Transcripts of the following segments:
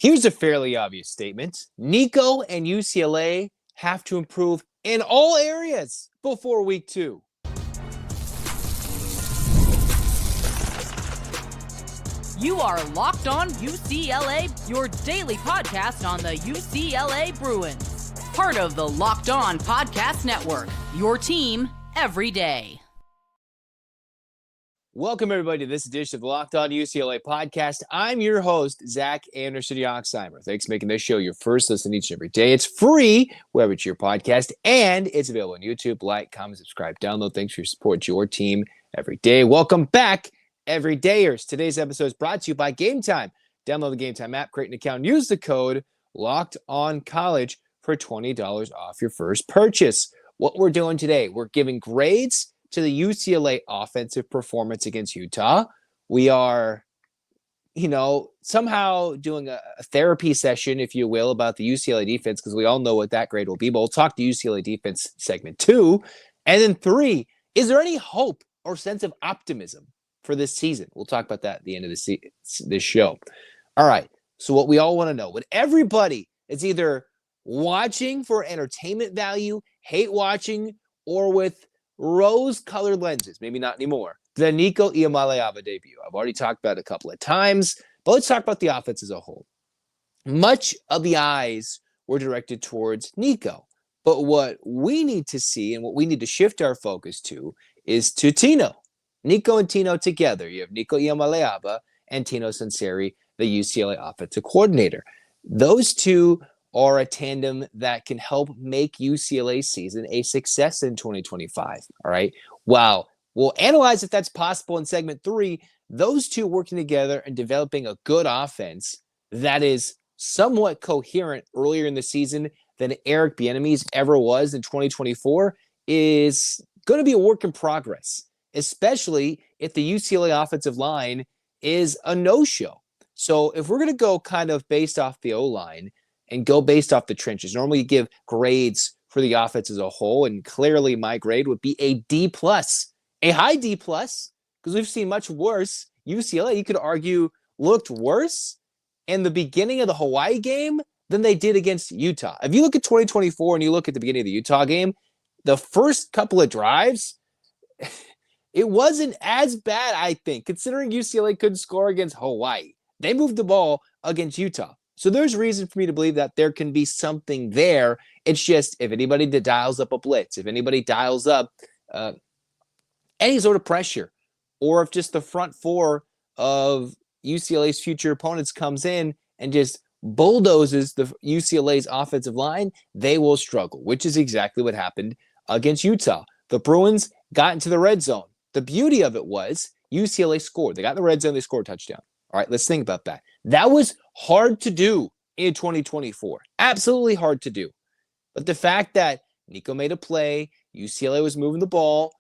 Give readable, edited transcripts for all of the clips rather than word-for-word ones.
Here's a fairly obvious statement. Nico and UCLA have to improve in all areas before week 2. You are Locked On UCLA, your daily podcast on the UCLA Bruins. Part of the Locked On Podcast Network, your team every day. Welcome, everybody, to this edition of the Locked On UCLA podcast. I'm your host, Zach Anderson-Yoxsimer. Thanks for making this show your first listen each and every day. It's free wherever it's your podcast, and it's available on YouTube. Like, comment, subscribe, download. Thanks for your support, your team every day. Welcome back, everydayers. Today's episode is brought to you by Game Time. Download the Game Time app, create an account, use the code LOCKEDONCollege for $20 off your first purchase. What we're doing today, we're giving grades to the UCLA offensive performance against Utah. We are, somehow doing a therapy session, if you will, about the UCLA defense, because we all know what that grade will be, but we'll talk to UCLA defense segment 2. And then 3, is there any hope or sense of optimism for this season? We'll talk about that at the end of this show. All right, so what we all want to know, when everybody is either watching for entertainment value, hate watching, or with rose-colored lenses, maybe not anymore, the Nico Iamaleava debut. I've already talked about it a couple of times, but let's talk about the offense as a whole. Much of the eyes were directed towards Nico, but what we need to see and what we need to shift our focus to is to Tino. Nico and Tino together. You have Nico Iamaleava and Tino Sunseri, the UCLA offensive coordinator. Those two are a tandem that can help make UCLA's season a success in 2025. All right. Wow. We'll analyze if that's possible in segment 3. Those two working together and developing a good offense that is somewhat coherent earlier in the season than Eric Bieniemy's ever was in 2024 is going to be a work in progress, especially if the UCLA offensive line is a no-show. So if we're going to go kind of based off the O-line and go based off the trenches, normally you give grades for the offense as a whole, and clearly my grade would be a D+, a high D+, because we've seen much worse. UCLA, you could argue, looked worse in the beginning of the Hawaii game than they did against Utah. If you look at 2024 and you look at the beginning of the Utah game, the first couple of drives, it wasn't as bad, I think, considering UCLA couldn't score against Hawaii. They moved the ball against Utah. So there's reason for me to believe that there can be something there. It's just if anybody that dials up a blitz, if anybody dials up any sort of pressure, or if just the front four of UCLA's future opponents comes in and just bulldozes the UCLA's offensive line, they will struggle, which is exactly what happened against Utah. The Bruins got into the red zone. The beauty of it was UCLA scored. They got in the red zone, they scored a touchdown. All right, let's think about that. That was hard to do in 2024. Absolutely hard to do. But the fact that Nico made a play, UCLA was moving the ball,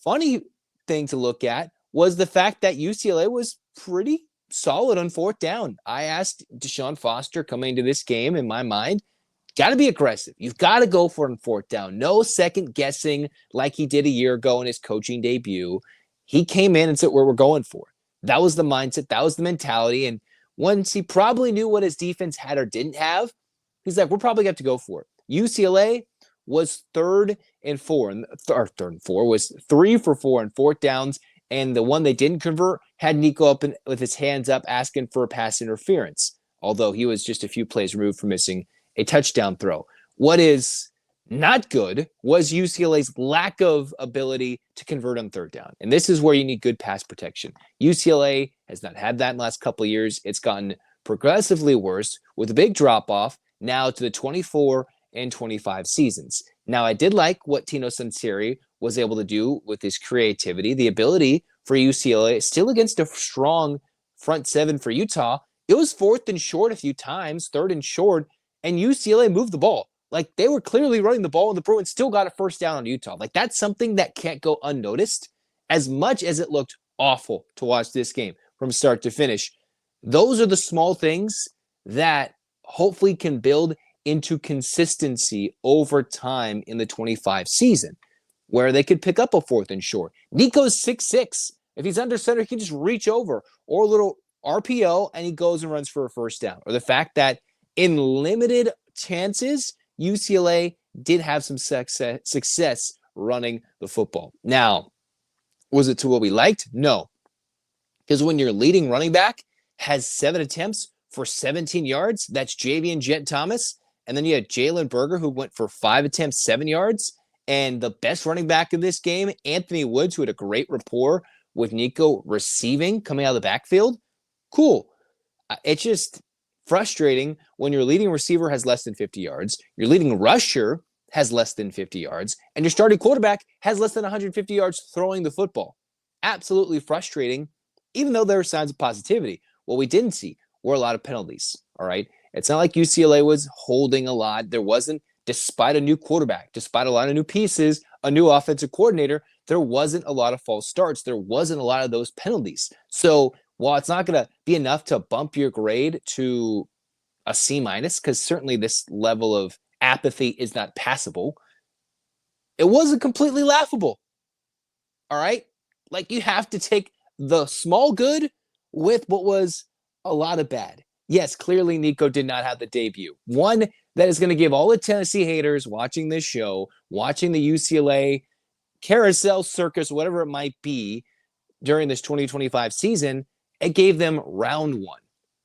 funny thing to look at was the fact that UCLA was pretty solid on 4th down. I asked Deshaun Foster coming into this game, in my mind, got to be aggressive. You've got to go for it on 4th down. No second guessing like he did a year ago in his coaching debut. He came in and said, we're going for it. That was the mindset. That was the mentality. And once he probably knew what his defense had or didn't have, he's like, we're probably going to have to go for it. UCLA was 3rd and 4, or 3rd and 4 was 3 for 4 on 4th downs. And the one they didn't convert had Nico up with his hands up asking for a pass interference, although he was just a few plays removed from missing a touchdown throw. What is not good was UCLA's lack of ability to convert on 3rd down. And this is where you need good pass protection. UCLA has not had that in the last couple of years. It's gotten progressively worse with a big drop-off now to the 24 and 25 seasons. Now, I did like what Tino Sunseri was able to do with his creativity, the ability for UCLA, still against a strong front 7 for Utah. It was 4th and short a few times, 3rd and short, and UCLA moved the ball. Like, they were clearly running the ball, and the Bruins still got a 1st down on Utah. Like, that's something that can't go unnoticed. As much as it looked awful to watch this game from start to finish, those are the small things that hopefully can build into consistency over time in the 25 season, where they could pick up a 4th and short. Nico's 6'6". If he's under center, he can just reach over, or a little RPO, and he goes and runs for a first down. Or the fact that in limited chances, UCLA did have some success running the football. Now, was it to what we liked? No. Because when your leading running back has 7 attempts for 17 yards, that's Javian Jet Thomas. And then you had Jalen Berger, who went for 5 attempts, 7 yards. And the best running back of this game, Anthony Woods, who had a great rapport with Nico receiving, coming out of the backfield. Cool. It's just frustrating when your leading receiver has less than 50 yards, your leading rusher has less than 50 yards, and your starting quarterback has less than 150 yards throwing the football. Absolutely frustrating, even though there were signs of positivity. What we didn't see were a lot of penalties, all right? It's not like UCLA was holding a lot. There wasn't, despite a new quarterback, despite a lot of new pieces, a new offensive coordinator, there wasn't a lot of false starts. There wasn't a lot of those penalties. So while it's not going to be enough to bump your grade to a C-, because certainly this level of apathy is not passable, it wasn't completely laughable. All right? Like, you have to take the small good with what was a lot of bad. Yes, clearly Nico did not have the debut. One that is going to give all the Tennessee haters watching this show, watching the UCLA carousel circus, whatever it might be, during this 2025 season, it gave them round one.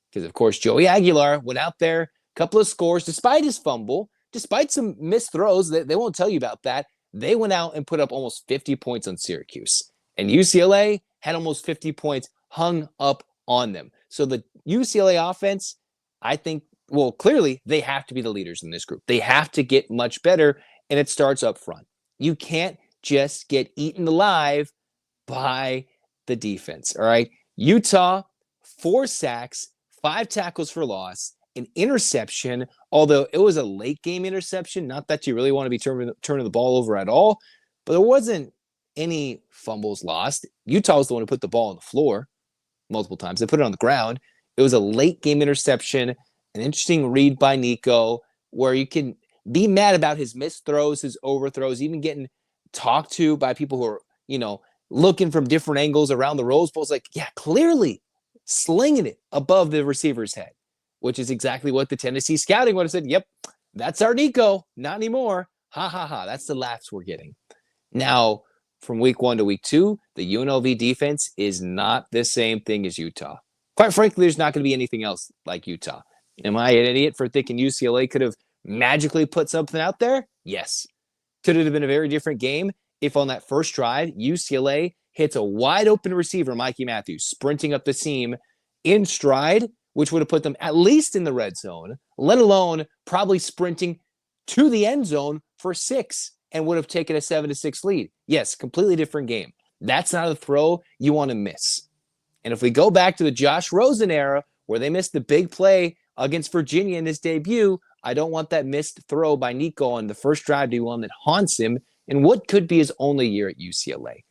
Because, of course, Joey Aguilar went out there, a couple of scores, despite his fumble, despite some missed throws, they won't tell you about that. They went out and put up almost 50 points on Syracuse. And UCLA had almost 50 points hung up on them. So the UCLA offense, I think, well, clearly they have to be the leaders in this group. They have to get much better, and it starts up front. You can't just get eaten alive by the defense, all right? Utah, 4 sacks, 5 tackles for loss, an interception, although it was a late-game interception, not that you really want to be turning the ball over at all, but there wasn't any fumbles lost. Utah was the one who put the ball on the floor multiple times. They put it on the ground. It was a late-game interception, an interesting read by Nico, where you can be mad about his missed throws, his overthrows, even getting talked to by people who are, looking from different angles around the Rose Bowl. It's like, yeah, clearly slinging it above the receiver's head, which is exactly what the Tennessee scouting would have said. Yep, that's our Nico. Not anymore. Ha, ha, ha. That's the laughs we're getting. Now, from week 1 to week 2, the UNLV defense is not the same thing as Utah. Quite frankly, there's not going to be anything else like Utah. Am I an idiot for thinking UCLA could have magically put something out there? Yes. Could it have been a very different game if on that first drive, UCLA hits a wide open receiver, Mikey Matthews, sprinting up the seam in stride, which would have put them at least in the red zone, let alone probably sprinting to the end zone for 6 and would have taken a 7-6 lead. Yes, completely different game. That's not a throw you want to miss. And if we go back to the Josh Rosen era, where they missed the big play against Virginia in his debut, I don't want that missed throw by Nico on the first drive to be one that haunts him in what could be his only year at UCLA.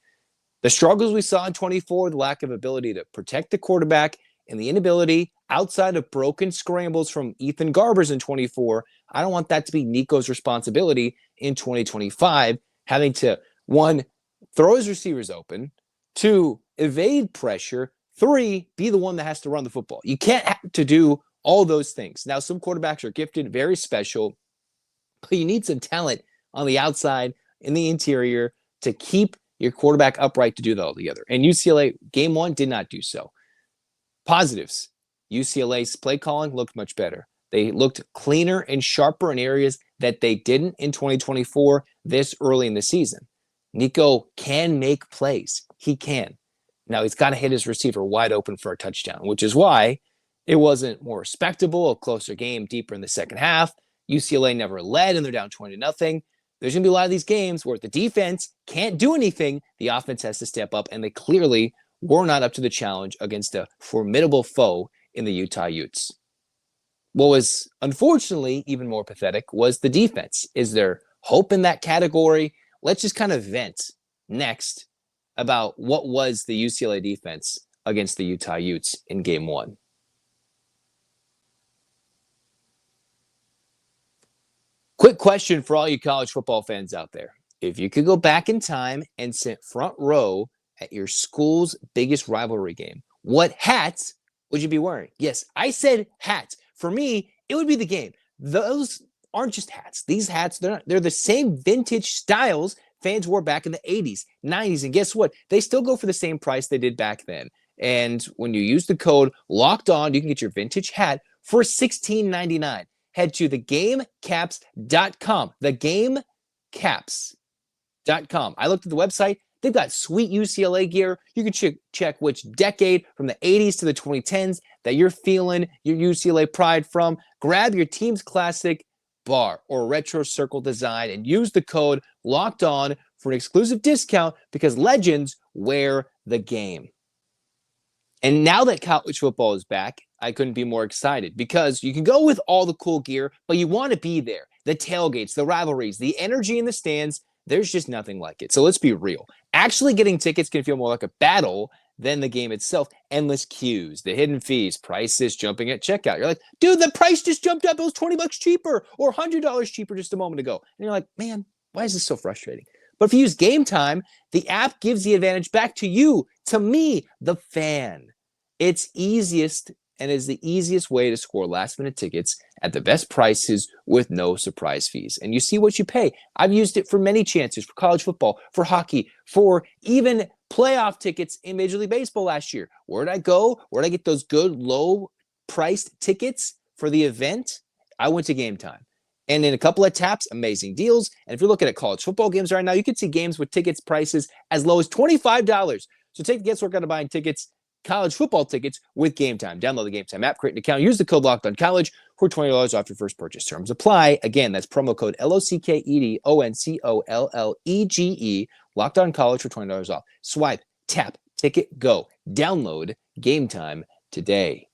The struggles we saw in 24, the lack of ability to protect the quarterback, and the inability outside of broken scrambles from Ethan Garbers in 24, I don't want that to be Nico's responsibility in 2025, having to, 1, throw his receivers open, 2, evade pressure, 3, be the one that has to run the football. You can't have to do all those things. Now, some quarterbacks are gifted, very special, but you need some talent on the outside, in the interior, to keep your quarterback upright to do that all together. And UCLA, game 1, did not do so. Positives. UCLA's play calling looked much better. They looked cleaner and sharper in areas that they didn't in 2024 this early in the season. Nico can make plays. He can. Now, he's got to hit his receiver wide open for a touchdown, which is why it wasn't more respectable, a closer game deeper in the second half. UCLA never led, and they're down 20-0. There's going to be a lot of these games where the defense can't do anything. The offense has to step up, and they clearly were not up to the challenge against a formidable foe in the Utah Utes. What was unfortunately even more pathetic was the defense. Is there hope in that category? Let's just kind of vent next about what was the UCLA defense against the Utah Utes in game 1. Quick question for all you college football fans out there. If you could go back in time and sit front row at your school's biggest rivalry game, what hats would you be wearing? Yes, I said hats. For me, it would be the game. Those aren't just hats. These hats, they're the same vintage styles fans wore back in the 80s, 90s. And guess what? They still go for the same price they did back then. And when you use the code Locked On, you can get your vintage hat for $16.99. Head to thegamecaps.com. Thegamecaps.com. I looked at the website. They've got sweet UCLA gear. You can check which decade from the 80s to the 2010s that you're feeling your UCLA pride from. Grab your team's classic bar or retro circle design and use the code Locked On for an exclusive discount because legends wear the game. And now that college football is back, I couldn't be more excited because you can go with all the cool gear, but you want to be there. The tailgates, the rivalries, the energy in the stands, there's just nothing like it. So let's be real. Actually getting tickets can feel more like a battle than the game itself. Endless queues, the hidden fees, prices jumping at checkout. You're like, dude, the price just jumped up. It was $20 cheaper or $100 cheaper just a moment ago. And you're like, man, why is this so frustrating? But if you use Game Time, the app gives the advantage back to you, to me, the fan. It's easiest and is the easiest way to score last-minute tickets at the best prices with no surprise fees. And you see what you pay. I've used it for many chances, for college football, for hockey, for even playoff tickets in Major League Baseball last year. Where'd I go? Where'd I get those good, low-priced tickets for the event? I went to Game Time. And in a couple of taps, amazing deals. And if you're looking at college football games right now, you can see games with tickets prices as low as $25. So take the guesswork out of buying tickets, college football tickets with Game Time. Download the Game Time app, create an account, use the code LOCKEDONCollege for $20 off your first purchase. Terms apply. Again, that's promo code LOCKEDONCOLLEGE, LOCKEDONCollege for $20 off. Swipe, tap, ticket, go. Download Game Time today.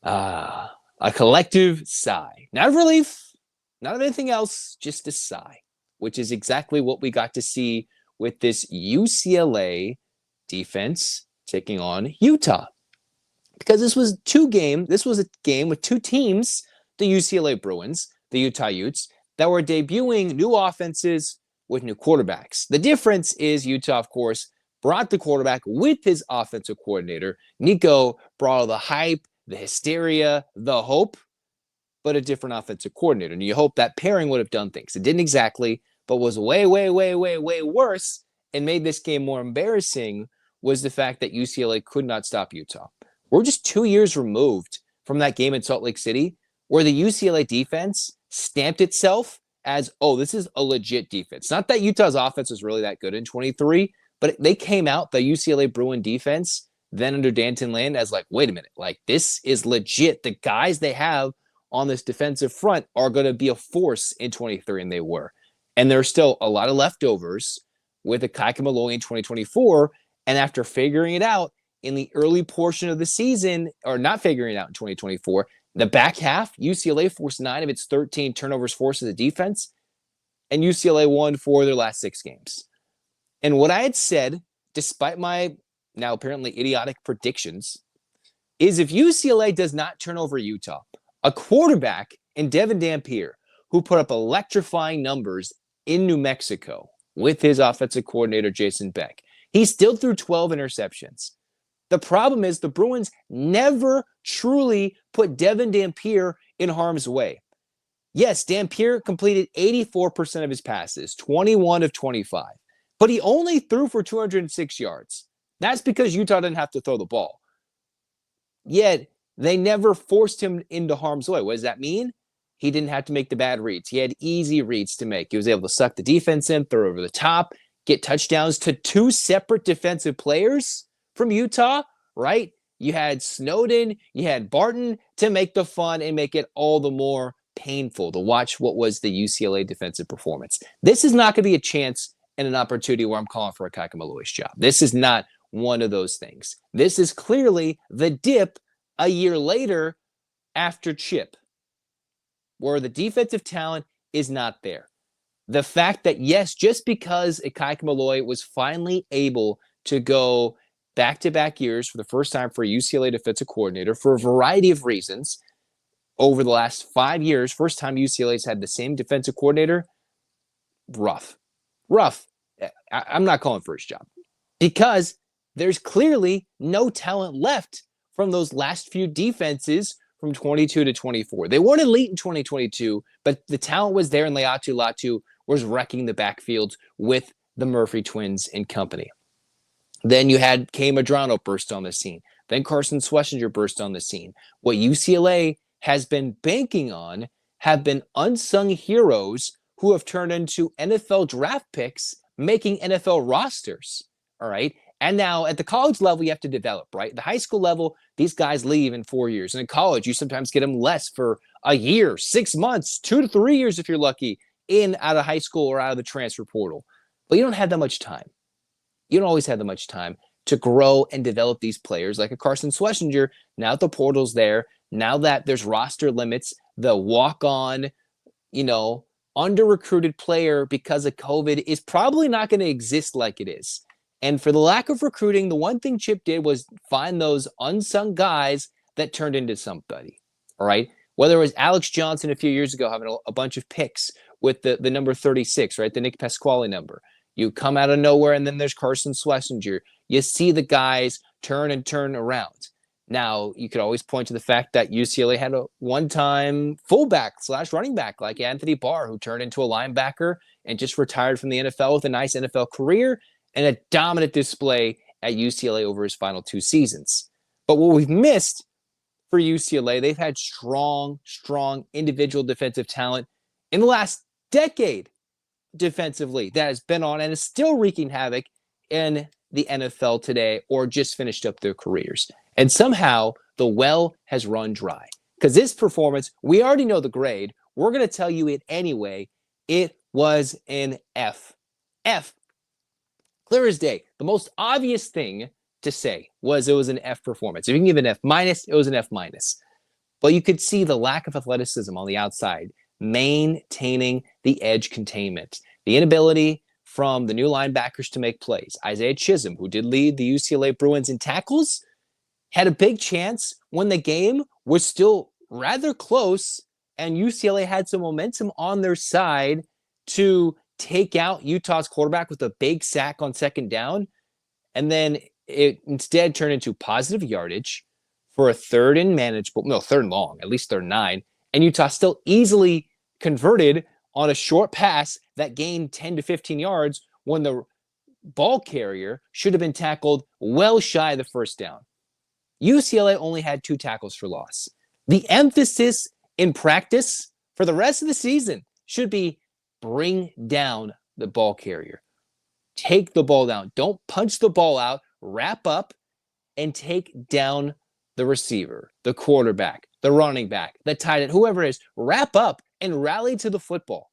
A collective sigh. Not of relief, not of anything else, just a sigh, which is exactly what we got to see with this UCLA defense taking on Utah. Because this was a game with two teams, the UCLA Bruins, the Utah Utes, that were debuting new offenses with new quarterbacks. The difference is Utah, of course, brought the quarterback with his offensive coordinator. Nico brought all the hype, the hysteria, the hope, but a different offensive coordinator. And you hope that pairing would have done things. It didn't exactly, but was way, way, way, way, way worse and made this game more embarrassing was the fact that UCLA could not stop Utah. We're just 2 years removed from that game in Salt Lake City where the UCLA defense stamped itself as, oh, this is a legit defense. Not that Utah's offense was really that good in 23, but they came out, the UCLA Bruin defense, then under Danton Land as like, wait a minute, like this is legit. The guys they have on this defensive front are going to be a force in 23, and they were. And there's still a lot of leftovers with Akai Malloy in 2024. And after figuring it out in the early portion of the season, or not figuring it out in 2024, the back half, UCLA forced 9 of its 13 turnovers forced as a defense, and UCLA won 4 of their last 6 games. And what I had said, despite my now apparently idiotic predictions, is if UCLA does not turn over Utah, a quarterback in Devin Dampier, who put up electrifying numbers in New Mexico with his offensive coordinator, Jason Beck, he still threw 12 interceptions. The problem is the Bruins never truly put Devin Dampier in harm's way. Yes, Dampier completed 84% of his passes, 21 of 25, but he only threw for 206 yards. That's because Utah didn't have to throw the ball. Yet, they never forced him into harm's way. What does that mean? He didn't have to make the bad reads. He had easy reads to make. He was able to suck the defense in, throw over the top, get touchdowns to 2 separate defensive players from Utah, right? You had Snowden, you had Barton to make the fun and make it all the more painful to watch what was the UCLA defensive performance. This is not going to be a chance and an opportunity where I'm calling for a Akai Malloy's job. This is not one of those things. This is clearly the dip a year later after Chip, where the defensive talent is not there. The fact that, yes, just because Akai Malloy was finally able to go back-to-back years for the first time for a UCLA defensive coordinator for a variety of reasons over the last 5 years, first time UCLA's had the same defensive coordinator, rough. I'm not calling for his job because there's clearly no talent left from those last few defenses from 22 to 24. They weren't elite in 2022, but the talent was there, and Laiatu Latu was wrecking the backfields with the Murphy twins and company. Then you had Kay Madrano burst on the scene. Then Carson Schlesinger burst on the scene. What UCLA has been banking on have been unsung heroes who have turned into NFL draft picks, making NFL rosters. All right. And now at the college level, you have to develop, right? The high school level, these guys leave in 4 years. And in college, you sometimes get them less for a year, 6 months, 2 to 3 years if you're lucky, out of high school or out of the transfer portal. But you don't have that much time. You don't always have that much time to grow and develop these players like a Carson Schlesinger. Now that the portal's there, now that there's roster limits, the walk-on, under-recruited player because of COVID is probably not going to exist like it is. And for the lack of recruiting, the one thing Chip did was find those unsung guys that turned into somebody, all right? Whether it was Alex Johnson a few years ago having a bunch of picks with the number 36, right, the Nick Pasquale number. You come out of nowhere, and then there's Carson Schlesinger. You see the guys turn around. Now, you could always point to the fact that UCLA had a one-time fullback/running back like Anthony Barr, who turned into a linebacker and just retired from the NFL with a nice NFL career and a dominant display at UCLA over his final 2 seasons. But what we've missed for UCLA, they've had strong individual defensive talent in the last decade defensively that has been on and is still wreaking havoc in the NFL today or just finished up their careers. And somehow the well has run dry. Because this performance, we already know the grade. We're going to tell you it anyway. It was an F. F. Clear as day. The most obvious thing to say was it was an F performance. If you can give an F minus, it was an F minus. But you could see the lack of athleticism on the outside, maintaining the edge containment, the inability from the new linebackers to make plays. Isaiah Chisholm, who did lead the UCLA Bruins in tackles, had a big chance when the game was still rather close and UCLA had some momentum on their side to take out Utah's quarterback with a big sack on second down. And then it instead turned into positive yardage for a third and long, at least third and 9. And Utah still easily converted on a short pass that gained 10 to 15 yards when the ball carrier should have been tackled well shy of the first down. UCLA only had 2 tackles for loss. The emphasis in practice for the rest of the season should be bring down the ball carrier. Take the ball down. Don't punch the ball out. Wrap up and take down the receiver, the quarterback, the running back, the tight end, whoever it is. Wrap up and rally to the football.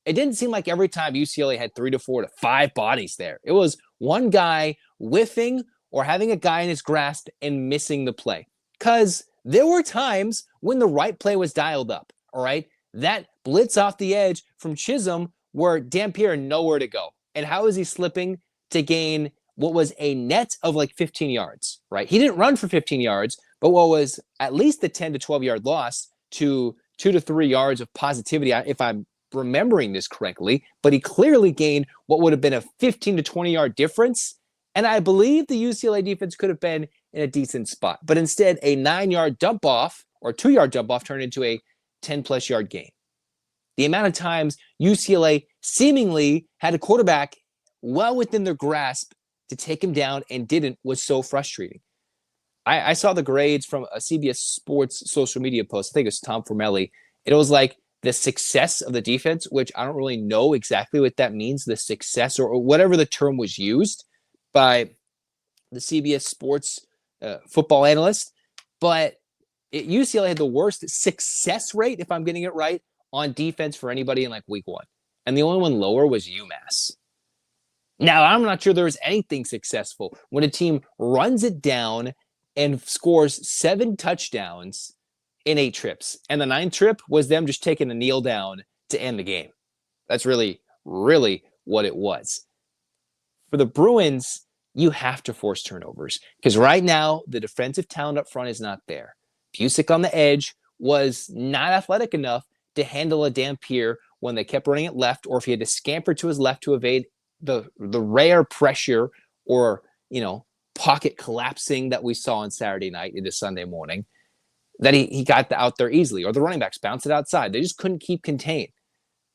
It didn't seem like every time UCLA had 3 to 4 to 5 bodies there. It was one guy whiffing or having a guy in his grasp and missing the play. Because there were times when the right play was dialed up, all right? That blitz off the edge from Chisholm where Dampier had nowhere to go. And how is he slipping to gain what was a net of like 15 yards, right? He didn't run for 15 yards, but what was at least the 10 to 12 yard loss to 2 to 3 yards of positivity, if I'm remembering this correctly, but he clearly gained what would have been a 15 to 20 yard difference. And I believe the UCLA defense could have been in a decent spot, but instead a 9-yard dump off or 2-yard dump off turned into a 10+ yard gain. The amount of times UCLA seemingly had a quarterback well within their grasp to take him down and didn't was so frustrating. I saw the grades from a CBS Sports social media post. I think it was Tom Formelli. It was like the success of the defense, which I don't really know exactly what that means, the success or whatever the term was used by the CBS Sports football analyst. But UCLA had the worst success rate, if I'm getting it right, on defense for anybody in like week 1. And the only one lower was UMass. Now, I'm not sure there was anything successful when a team runs it down and scores 7 touchdowns in 8 trips. And the 9th trip was them just taking a kneel down to end the game. That's really, really what it was. For the Bruins, you have to force turnovers because right now the defensive talent up front is not there. Busick on the edge was not athletic enough to handle a Dampier when they kept running it left, or if he had to scamper to his left to evade the rare pressure or, pocket collapsing that we saw on Saturday night into Sunday morning, that he got out there easily, or the running backs bounced it outside. They just couldn't keep contained.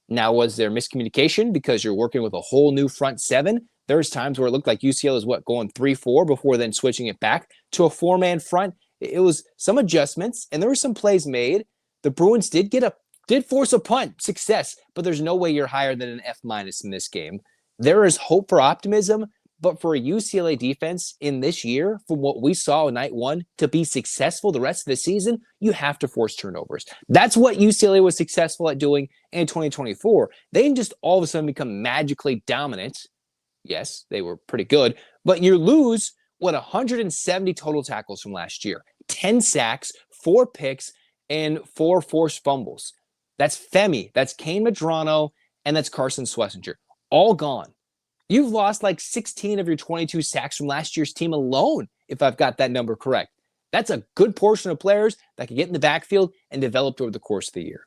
Now, was there miscommunication because you're working with a whole new front seven? There's times where it looked like UCLA is going 3-4 before then switching it back to a 4-man front. It was some adjustments, and there were some plays made. The Bruins did force a punt, success, but there's no way you're higher than an F- in this game. There is hope for optimism, but for a UCLA defense in this year, from what we saw in night one, to be successful the rest of the season, you have to force turnovers. That's what UCLA was successful at doing in 2024. They didn't just all of a sudden become magically dominant. Yes, they were pretty good, but you lose, 170 total tackles from last year, 10 sacks, 4 picks, and 4 forced fumbles. That's Femi, that's Kane Medrano, and that's Carson Schlesinger. All gone. You've lost like 16 of your 22 sacks from last year's team alone, if I've got that number correct. That's a good portion of players that can get in the backfield and develop over the course of the year.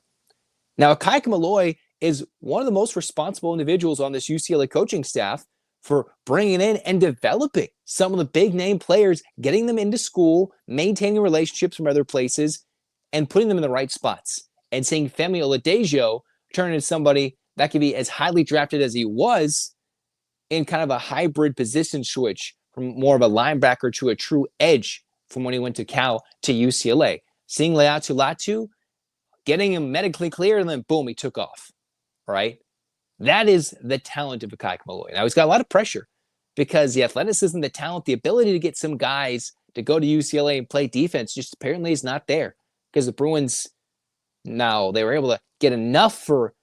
Now, Akaika Malloy is one of the most responsible individuals on this UCLA coaching staff for bringing in and developing some of the big-name players, getting them into school, maintaining relationships from other places, and putting them in the right spots. And seeing Femi Oladejo turn into somebody that could be as highly drafted as he was in kind of a hybrid position switch from more of a linebacker to a true edge from when he went to Cal to UCLA. Seeing Leatu Latu, getting him medically clear, and then boom, he took off. All right? That is the talent of Akaika Malloy. Now, he's got a lot of pressure because the athleticism, the talent, the ability to get some guys to go to UCLA and play defense just apparently is not there because the Bruins, now they were able to get enough for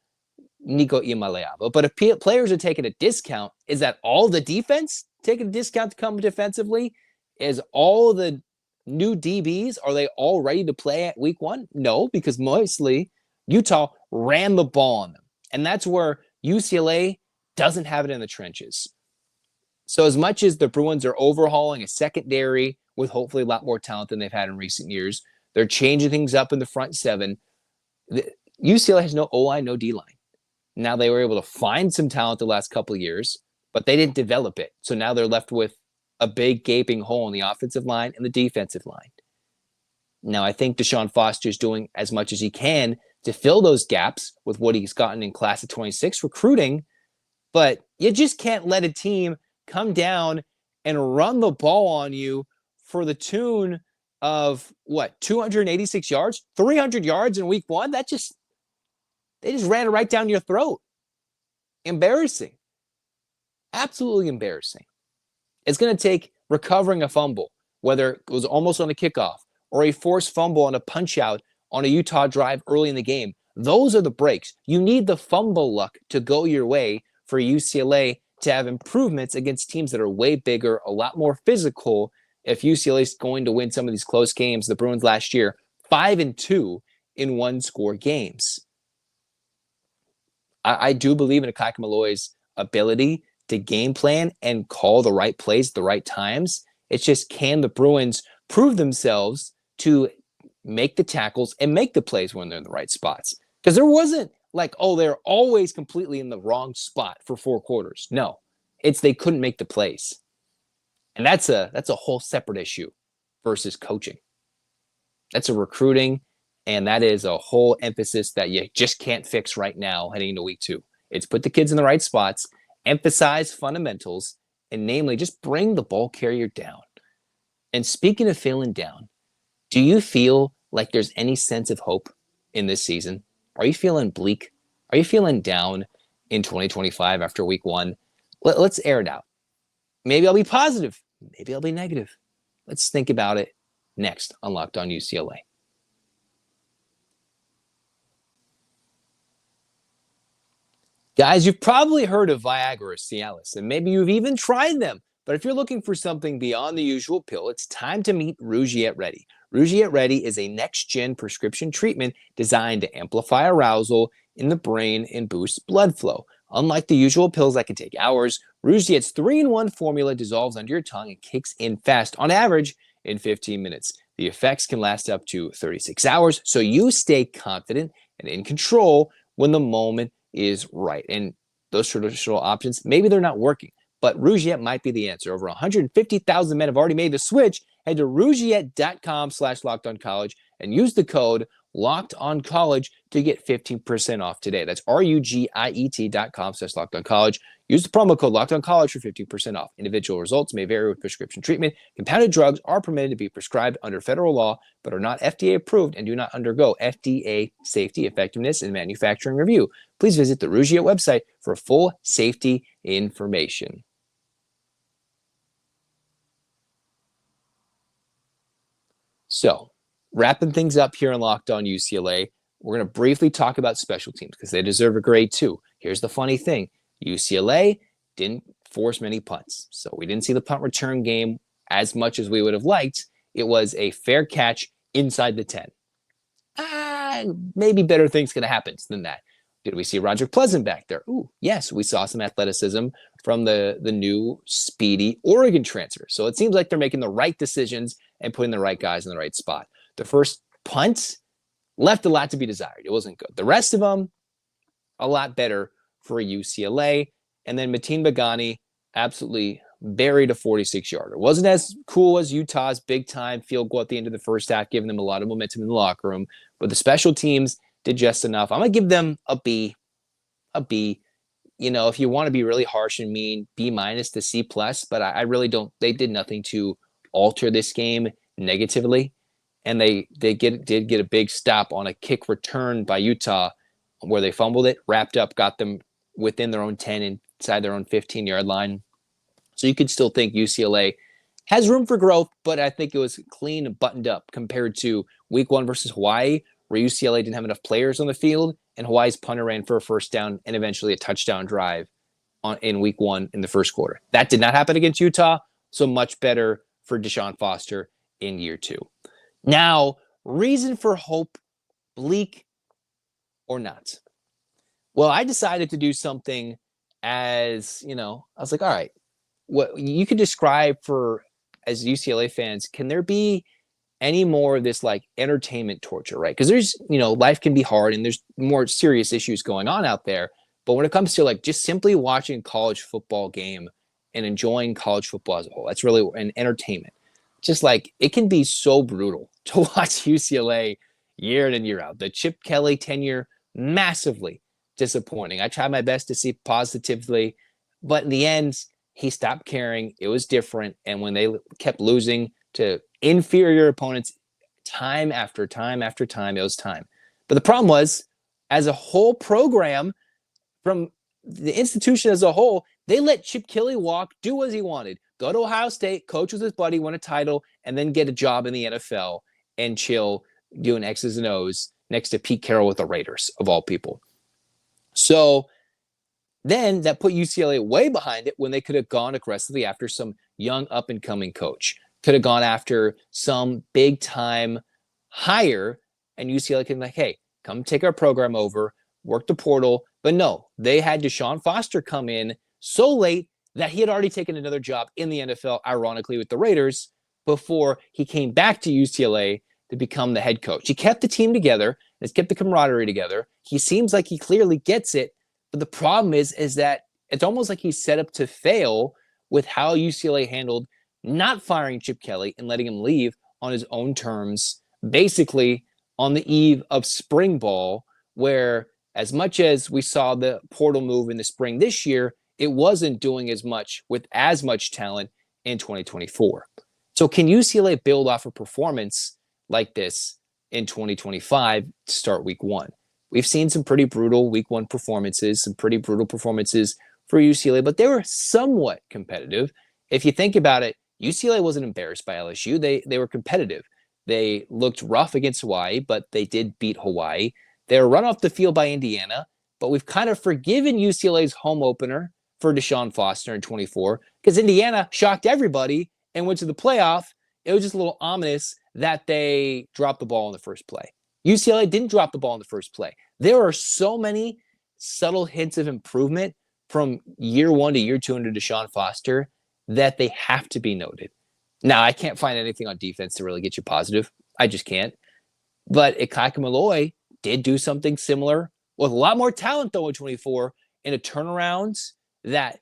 Nico Iamaleava. But if players are taking a discount, is that all the defense taking a discount to come defensively? Is all the new DBs, are they all ready to play at week one? No, because mostly Utah ran the ball on them. And that's where UCLA doesn't have it in the trenches. So as much as the Bruins are overhauling a secondary with hopefully a lot more talent than they've had in recent years, they're changing things up in the front seven. UCLA has no O-line, no D-line. Now they were able to find some talent the last couple of years, but they didn't develop it. So now they're left with a big gaping hole in the offensive line and the defensive line. Now I think Deshaun Foster is doing as much as he can to fill those gaps with what he's gotten in class of 26 recruiting, but you just can't let a team come down and run the ball on you for the tune of 286 yards, 300 yards in week one. They just ran it right down your throat. Embarrassing. Absolutely embarrassing. It's going to take recovering a fumble, whether it was almost on a kickoff or a forced fumble on a punch out on a Utah drive early in the game. Those are the breaks. You need the fumble luck to go your way for UCLA to have improvements against teams that are way bigger, a lot more physical. If UCLA is going to win some of these close games, the Bruins last year, 5-2 in one-score games. I do believe in Akaika Malloy's ability to game plan and call the right plays at the right times. It's just, can the Bruins prove themselves to make the tackles and make the plays when they're in the right spots? Because there wasn't like, they're always completely in the wrong spot for 4 quarters. No, it's they couldn't make the plays. And that's a whole separate issue versus coaching. That's a recruiting, and that is a whole emphasis that you just can't fix right now heading into week 2. It's put the kids in the right spots, emphasize fundamentals, and namely just bring the ball carrier down. And speaking of feeling down, do you feel like there's any sense of hope in this season? Are you feeling bleak? Are you feeling down in 2025 after week 1? Let's air it out. Maybe I'll be positive. Maybe I'll be negative. Let's think about it next on Locked On UCLA. Guys, you've probably heard of Viagra or Cialis, and maybe you've even tried them. But if you're looking for something beyond the usual pill, it's time to meet Rougiette Ready. Rougiette Ready is a next-gen prescription treatment designed to amplify arousal in the brain and boost blood flow. Unlike the usual pills that can take hours, Rougiette's 3-in-1 formula dissolves under your tongue and kicks in fast, on average, in 15 minutes. The effects can last up to 36 hours, so you stay confident and in control when the moment is right. And those traditional options, maybe they're not working. But Rougiet might be the answer. Over 150,000 men have already made the switch. Head to rougiet.com/lockedoncollege and use the code LOCKEDONCollege to get 15% off today. That's RUGIET.com/lockedoncollege. Use the promo code LOCKEDONCollege for 15% off. Individual results may vary with prescription treatment. Compounded drugs are permitted to be prescribed under federal law, but are not FDA approved and do not undergo FDA safety, effectiveness, and manufacturing review. Please visit the Rougiet website for full safety information. So, wrapping things up here in Locked On UCLA, we're going to briefly talk about special teams because they deserve a grade too. Here's the funny thing. UCLA didn't force many punts. So we didn't see the punt return game as much as we would have liked. It was a fair catch inside the 10. Maybe better things could have happened than that. Did we see Roger Pleasant back there? Ooh, yes, we saw some athleticism from the new speedy Oregon transfer. So it seems like they're making the right decisions and putting the right guys in the right spot. The first punt left a lot to be desired. It wasn't good. The rest of them, a lot better for UCLA. And then Mateen Begani absolutely buried a 46-yarder. Wasn't as cool as Utah's big-time field goal at the end of the first half, giving them a lot of momentum in the locker room. But the special teams did just enough. I'm going to give them a B. A B. You know, if you want to be really harsh and mean, B- to C+, but I really don't. They did nothing to alter this game negatively. And they did get a big stop on a kick return by Utah where they fumbled it, wrapped up, got them within their own 10, inside their own 15-yard line. So you could still think UCLA has room for growth, but I think it was clean and buttoned up compared to week 1 versus Hawaii, where UCLA didn't have enough players on the field, and Hawaii's punter ran for a first down and eventually a touchdown drive in week 1 in the first quarter. That did not happen against Utah, so much better for Deshaun Foster in year 2. Now, reason for hope, bleak or not? Well, I decided to do something as, I was like, all right, what you could describe for, as UCLA fans, can there be any more of this like entertainment torture, right? Because there's, life can be hard and there's more serious issues going on out there. But when it comes to like just simply watching college football game and enjoying college football as a whole, that's really an entertainment. Just like it can be so brutal to watch UCLA year in and year out. The Chip Kelly tenure, massively disappointing. I tried my best to see positively, but in the end, he stopped caring. It was different. And when they kept losing to inferior opponents time after time after time, it was time. But the problem was, as a whole program, from the institution as a whole, they let Chip Kelly walk, do as he wanted. Go to Ohio State, coach with his buddy, win a title, and then get a job in the NFL and chill doing X's and O's next to Pete Carroll with the Raiders, of all people. So then that put UCLA way behind it when they could have gone aggressively after some young up-and-coming coach. Could have gone after some big-time hire, and UCLA could be like, hey, come take our program over, work the portal. But no, they had Deshaun Foster come in so late that he had already taken another job in the NFL, ironically with the Raiders, before he came back to UCLA to become the head coach. He kept the team together, has kept the camaraderie together. He seems like he clearly gets it, but the problem is that it's almost like he's set up to fail with how UCLA handled not firing Chip Kelly and letting him leave on his own terms, basically on the eve of spring ball, where as much as we saw the portal move in the spring this year, it wasn't doing as much with as much talent in 2024. So can UCLA build off a performance like this in 2025 to start week 1? We've seen some pretty brutal week 1 performances, some pretty brutal performances for UCLA, but they were somewhat competitive. If you think about it, UCLA wasn't embarrassed by LSU. They were competitive. They looked rough against Hawaii, but they did beat Hawaii. They were run off the field by Indiana, but we've kind of forgiven UCLA's home opener for Deshaun Foster in 24 because Indiana shocked everybody and went to the playoff. It was just a little ominous that they dropped the ball in the first play. UCLA didn't drop the ball in the first play. There are so many subtle hints of improvement from year 1 to year 2 under Deshaun Foster that they have to be noted. Now, I can't find anything on defense to really get you positive. I just can't. But Ikaika Malloy did do something similar with a lot more talent, though, in 24, in a turnaround that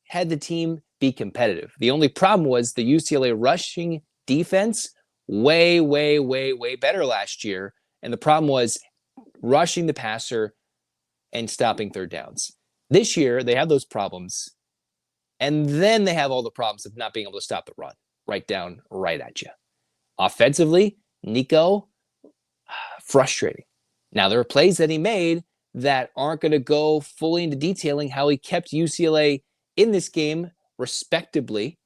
had the team be competitive. The only problem was the UCLA rushing defense way, way, way, way better last year. And the problem was rushing the passer and stopping third downs. This year, they have those problems. And then they have all the problems of not being able to stop the run right down, right at you. Offensively, Nico, frustrating. Now, there are plays that he made that aren't going to go fully into detailing how he kept UCLA in this game respectably,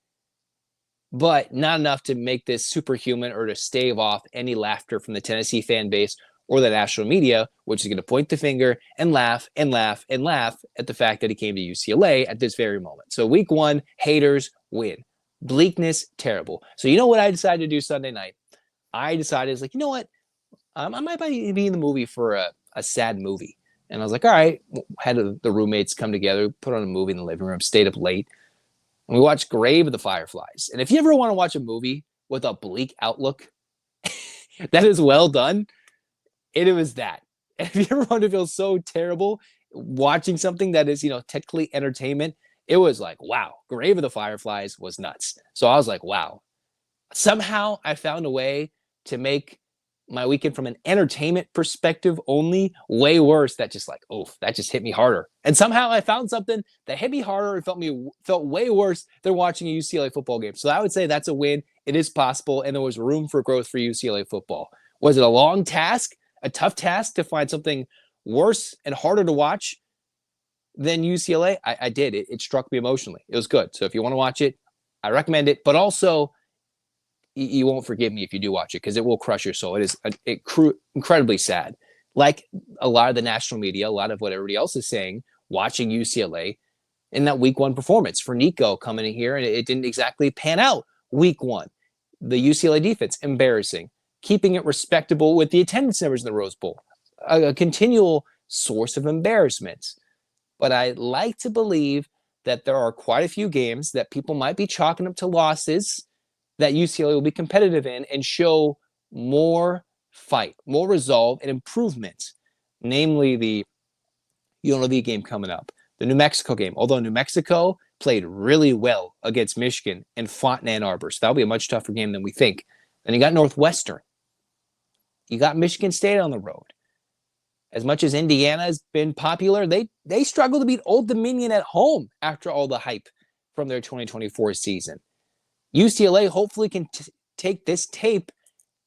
but not enough to make this superhuman or to stave off any laughter from the Tennessee fan base or the national media, which is going to point the finger and laugh and laugh and laugh at the fact that he came to UCLA at this very moment. So week one, haters win. Bleakness, terrible. So you know what I decided to do Sunday night? I decided, you know what? I might be in the movie for a sad movie. And I was like, all right, had the roommates come together, put on a movie in the living room, stayed up late. And we watched Grave of the Fireflies. And if you ever want to watch a movie with a bleak outlook that is well done, it was that. And if you ever want to feel so terrible watching something that is, technically entertainment, it was like, wow, Grave of the Fireflies was nuts. So I was like, wow. Somehow I found a way to make my weekend from an entertainment perspective only way worse. That just that just hit me harder. And somehow I found something that hit me harder and felt way worse than watching a UCLA football game. So I would say that's a win. It is possible, and there was room for growth for UCLA football. Was it a long task, a tough task to find something worse and harder to watch than UCLA? I did. It struck me emotionally. It was good. So if you want to watch it, I recommend it. But also, you won't forgive me if you do watch it because it will crush your soul. It is incredibly sad. Like a lot of the national media, a lot of what everybody else is saying, watching UCLA in that week one performance for Nico coming in here, and it didn't exactly pan out week one. The UCLA defense, embarrassing. Keeping it respectable with the attendance numbers in the Rose Bowl. A continual source of embarrassment. But I like to believe that there are quite a few games that people might be chalking up to losses that UCLA will be competitive in and show more fight, more resolve, and improvement. Namely, the UNLV game coming up, the New Mexico game. Although New Mexico played really well against Michigan and fought in Ann Arbor, so that'll be a much tougher game than we think. Then you got Northwestern. You got Michigan State on the road. As much as Indiana has been popular, they struggle to beat Old Dominion at home after all the hype from their 2024 season. UCLA hopefully can take this tape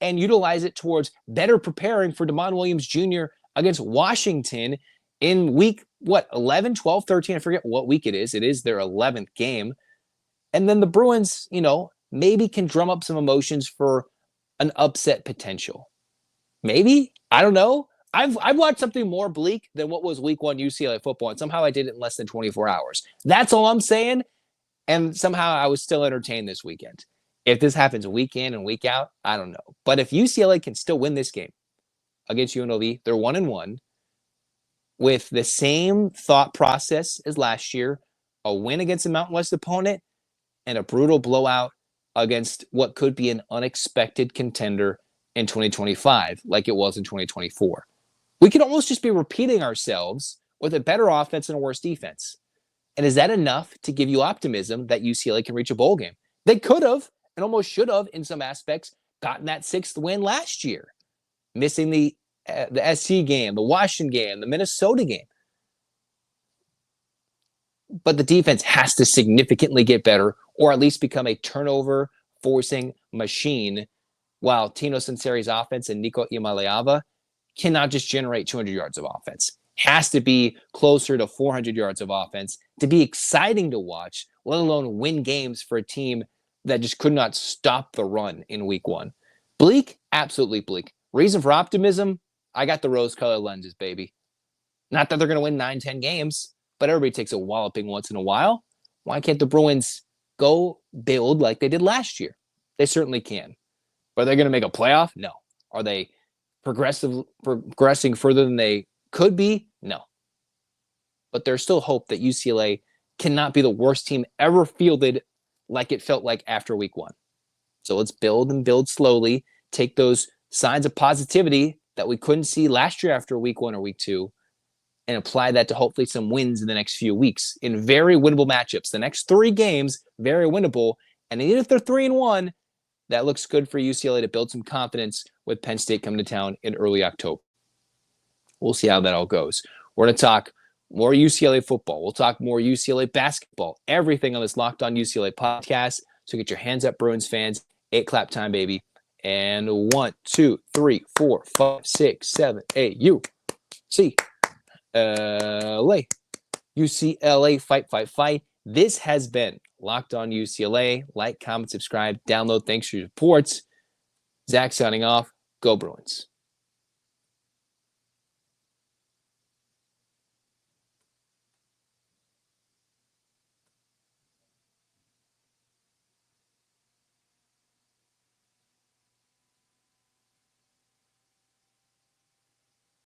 and utilize it towards better preparing for DeMond Williams Jr. against Washington in week, 11, 12, 13? I forget what week it is. It is their 11th game. And then the Bruins, maybe can drum up some emotions for an upset potential. Maybe? I don't know. I've watched something more bleak than what was week one UCLA football, and somehow I did it in less than 24 hours. That's all I'm saying. And somehow I was still entertained this weekend. If this happens week in and week out, I don't know. But if UCLA can still win this game against UNLV, they're 1-1 with the same thought process as last year, a win against a Mountain West opponent and a brutal blowout against what could be an unexpected contender in 2025 like it was in 2024. We could almost just be repeating ourselves with a better offense and a worse defense. And is that enough to give you optimism that UCLA can reach a bowl game? They could have and almost should have, in some aspects, gotten that 6th win last year, missing the SC game, the Washington game, the Minnesota game. But the defense has to significantly get better, or at least become a turnover-forcing machine, while Tino Sunseri's offense and Nico Iamaleava cannot just generate 200 yards of offense. Has to be closer to 400 yards of offense to be exciting to watch, let alone win games for a team that just could not stop the run in week one. Bleak? Absolutely bleak. Reason for optimism? I got the rose-colored lenses, baby. Not that they're going to win 9-10 games, but everybody takes a walloping once in a while. Why can't the Bruins go build like they did last year? They certainly can. But are they going to make a playoff? No. Are they progressing further than they could be? No. But there's still hope that UCLA cannot be the worst team ever fielded like it felt like after week one. So let's build and build slowly. Take those signs of positivity that we couldn't see last year after week one or week two and apply that to hopefully some wins in the next few weeks in very winnable matchups. The next 3 games, very winnable. And even if they're 3-1, that looks good for UCLA to build some confidence with Penn State coming to town in early October. We'll see how that all goes. We're going to talk more UCLA football. We'll talk more UCLA basketball. Everything on this Locked On UCLA podcast. So get your hands up, Bruins fans. 8 clap time, baby. And 1, 2, 3, 4, 5, 6, 7, 8. UCLA. UCLA, fight, fight, fight. This has been Locked On UCLA. Like, comment, subscribe, download. Thanks for your reports. Zach signing off. Go Bruins.